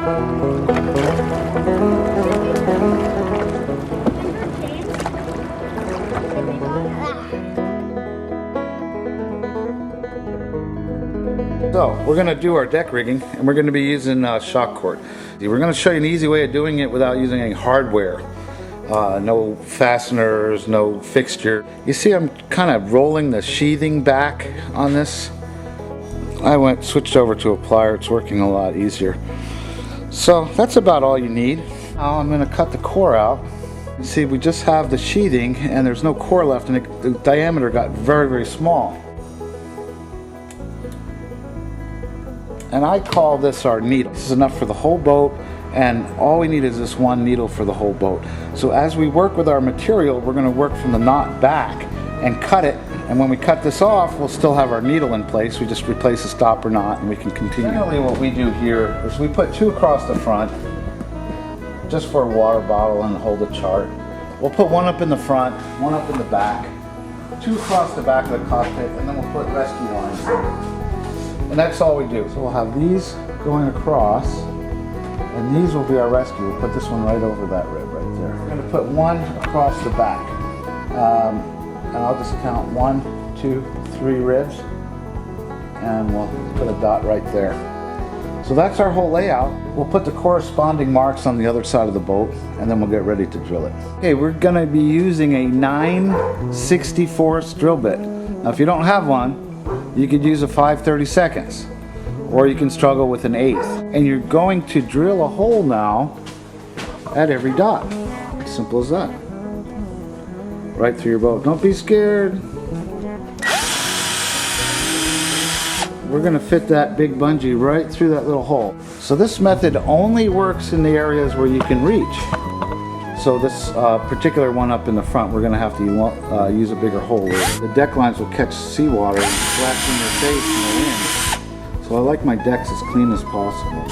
So we're going to do our deck rigging, and we're going to be using shock cord. We're going to show you an easy way of doing it without using any hardware. No fasteners, no fixture. You see I'm kind of rolling the sheathing back on this. I switched over to a plier. It's working a lot easier. So that's about all you need. Now I'm going to cut the core out. You see we just have the sheathing and there's no core left, and the diameter got very, very small. And I call this our needle. This is enough for the whole boat, and all we need is this one needle for the whole boat. So as we work with our material, we're going to work from the knot back and cut it, and when we cut this off, we'll still have our needle in place. We just replace the stopper knot and we can continue. Generally what we do here is we put two across the front, just for a water bottle and hold a chart. We'll put one up in the front, one up in the back, two across the back of the cockpit, and then we'll put rescue lines. And that's all we do. So we'll have these going across, and these will be our rescue. We'll put this one right over that rib right there. We're going to put one across the back. And I'll just count 1, 2, 3 ribs, and we'll put a dot right there. So that's our whole layout. We'll put the corresponding marks on the other side of the boat, and then we'll get ready to drill it. Okay, we're going to be using a 9/64 drill bit. Now if you don't have one, you could use a 5/32, or you can struggle with an 1/8. And you're going to drill a hole now at every dot. Simple as that. Right through your boat. Don't be scared. We're going to fit that big bungee right through that little hole. So this method only works in the areas where you can reach. So this particular one up in the front, we're going to have to use a bigger hole. The deck lines will catch seawater and splash in your face in the wind. So I like my decks as clean as possible.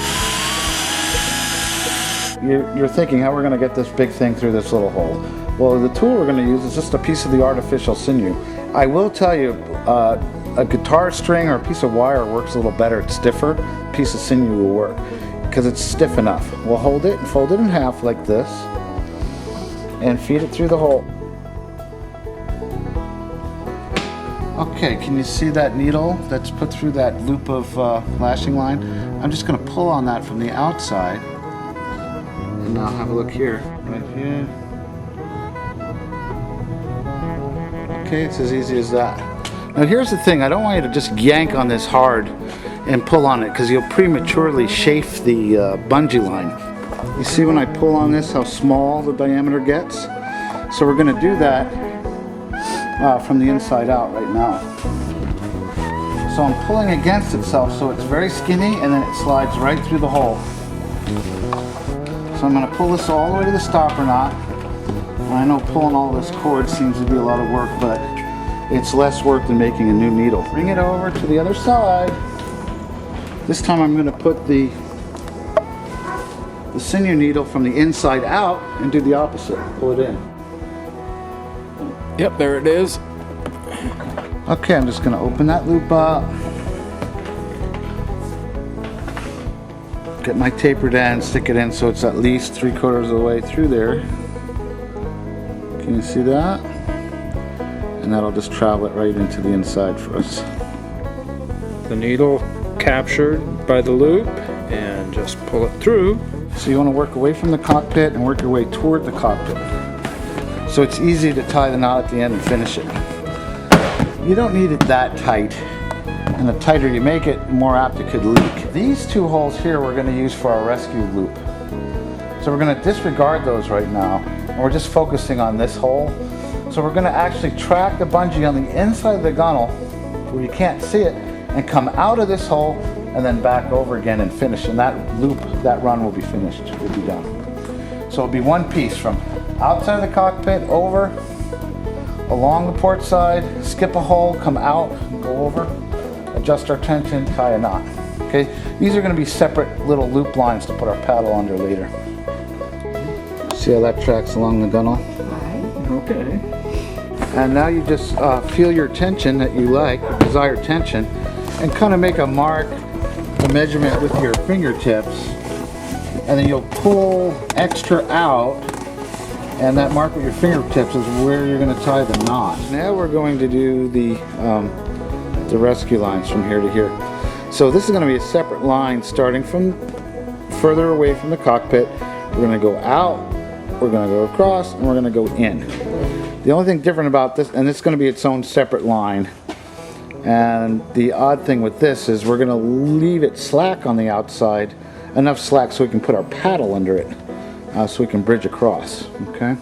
You're thinking how we're going to get this big thing through this little hole. Well, the tool we're going to use is just a piece of the artificial sinew. I will tell you, a guitar string or a piece of wire works a little better. It's stiffer. A piece of sinew will work because it's stiff enough. We'll hold it and fold it in half like this and feed it through the hole. Okay, can you see that needle that's put through that loop of lashing line? I'm just going to pull on that from the outside. And now have a look here. Right here. Okay, it's as easy as that. Now here's the thing, I don't want you to just yank on this hard and pull on it, because you'll prematurely chafe the bungee line. You see when I pull on this how small the diameter gets? So we're going to do that from the inside out right now. So I'm pulling against itself so it's very skinny, and then it slides right through the hole. So I'm going to pull this all the way to the stopper knot. And I know pulling all this cord seems to be a lot of work, but it's less work than making a new needle. Bring it over to the other side. This time I'm going to put the sinew needle from the inside out and do the opposite. Pull it in. Yep, there it is. Okay, I'm just going to open that loop up. Get my tapered end, stick it in so it's at least 3/4 of the way through there. Can you see that? And that'll just travel it right into the inside for us. The needle captured by the loop, and just pull it through. So you want to work away from the cockpit and work your way toward the cockpit. So it's easy to tie the knot at the end and finish it. You don't need it that tight, and the tighter you make it, the more apt it could leak. These two holes here we're going to use for our rescue loop. So we're going to disregard those right now, and we're just focusing on this hole. So we're going to actually track the bungee on the inside of the gunnel where you can't see it, and come out of this hole and then back over again and finish. And that loop, that run will be finished, will be done. So it'll be one piece from outside of the cockpit, over, along the port side, skip a hole, come out, go over, adjust our tension, tie a knot. Okay, these are going to be separate little loop lines to put our paddle under later. See how that tracks along the gunnel? Okay. And now you just feel your tension that you like, your desired tension, and kind of make a mark, the measurement with your fingertips and then you'll pull extra out, and that mark with your fingertips is where you're going to tie the knot. Now we're going to do the rescue lines from here to here. So this is going to be a separate line starting from further away from the cockpit. We're going to go out, we're going to go across, and we're going to go in. The only thing different about this, and it's going to be its own separate line, and the odd thing with this is we're going to leave it slack on the outside, enough slack so we can put our paddle under it, so we can bridge across. Okay,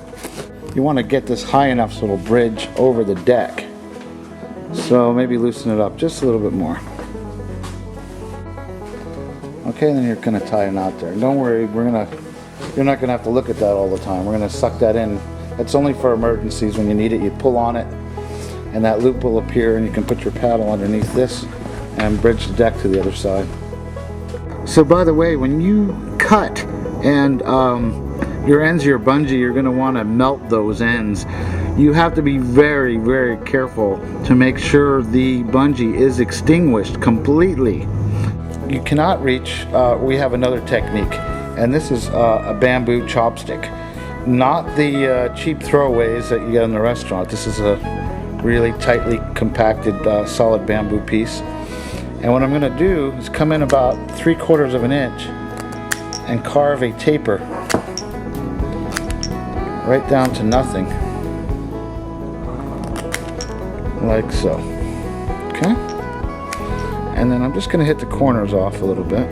you want to get this high enough so it'll bridge over the deck. So maybe loosen it up just a little bit more. Okay, then you're going to tie a knot there. Don't worry, you're not going to have to look at that all the time. We're going to suck that in. That's only for emergencies. When you need it, you pull on it, and that loop will appear, and you can put your paddle underneath this and bridge the deck to the other side. So by the way, when you cut and your ends of your bungee, you're going to want to melt those ends. You have to be very, very careful to make sure the bungee is extinguished completely. You cannot reach, we have another technique, and this is a bamboo chopstick. Not the cheap throwaways that you get in the restaurant. This is a really tightly compacted solid bamboo piece. And what I'm going to do is come in about 3/4 of an inch and carve a taper right down to nothing, like so. Okay? And then I'm just going to hit the corners off a little bit.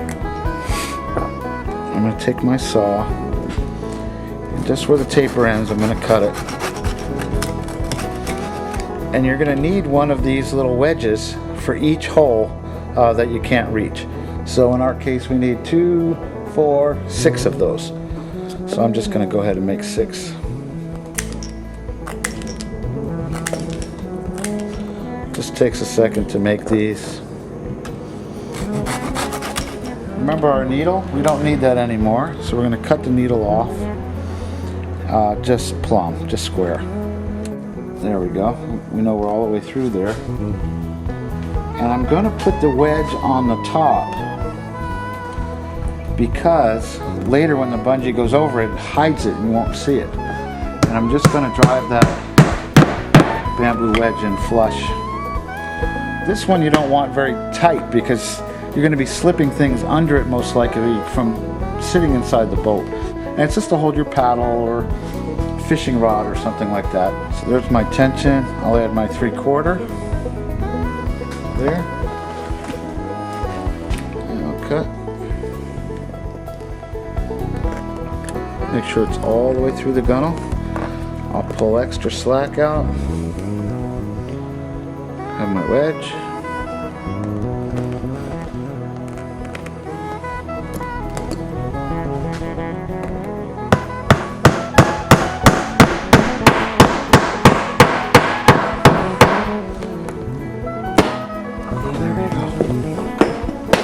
I'm going to take my saw, and just where the taper ends, I'm going to cut it. And you're going to need one of these little wedges for each hole that you can't reach. So in our case, we need 2, 4, 6 of those. So I'm just going to go ahead and make 6. Just takes a second to make these. Remember our needle? We don't need that anymore, so we're going to cut the needle off just plumb, just square. There we go. We know we're all the way through there. And I'm going to put the wedge on the top because later when the bungee goes over it, hides it and you won't see it. And I'm just going to drive that bamboo wedge in flush. This one you don't want very tight because you're going to be slipping things under it most likely from sitting inside the boat. And it's just to hold your paddle or fishing rod or something like that. So there's my tension. I'll add my 3/4 there. And I'll cut. Make sure it's all the way through the gunnel. I'll pull extra slack out. Have my wedge.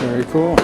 Very cool.